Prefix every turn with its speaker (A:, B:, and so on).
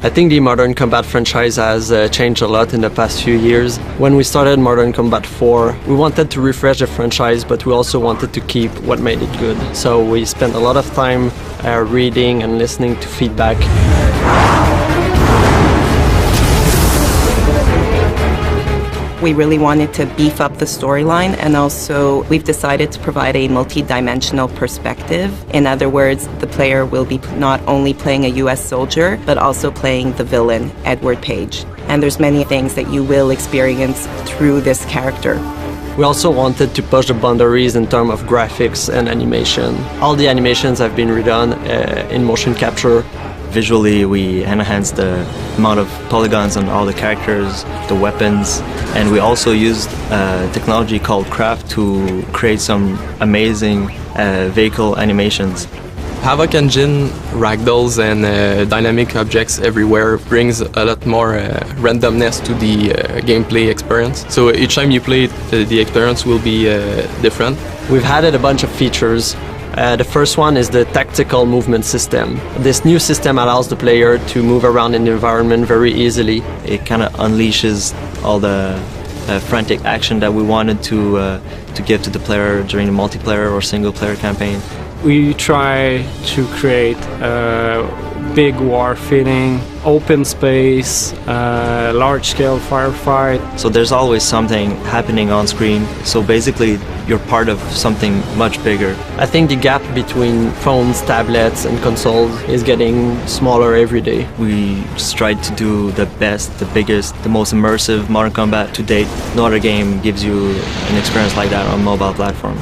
A: I think the Modern Combat franchise has changed a lot in the past few years. When we started Modern Combat 4, we wanted to refresh the franchise, but we also wanted to keep what made it good. So we spent a lot of time reading and listening to feedback.
B: We really wanted to beef up the storyline, and also we've decided to provide a multi-dimensional perspective. In other words, the player will be not only playing a US soldier, but also playing the villain, Edward Page. And there's many things that you will experience through this character.
A: We also wanted to push the boundaries in terms of graphics and animation. All the animations have been redone in motion capture.
C: Visually, we enhanced the amount of polygons on all the characters, the weapons, and we also used technology called Craft to create some amazing vehicle animations.
D: Havok Engine, ragdolls and dynamic objects everywhere brings a lot more randomness to the gameplay experience. So each time you play it, the experience will be different.
A: We've added a bunch of features. The first one is the tactical movement system. This new system allows the player to move around in the environment very easily.
C: It kind of unleashes all the frantic action that we wanted to give to the player during the multiplayer or single-player campaign.
E: We try to create a big war feeling, open space, large-scale firefight.
C: So there's always something happening on screen. So basically, you're part of something much bigger.
A: I think the gap between phones, tablets, and consoles is getting smaller every day.
C: We tried to do the best, the biggest, the most immersive Modern Combat to date. No other game gives you an experience like that on a mobile platform.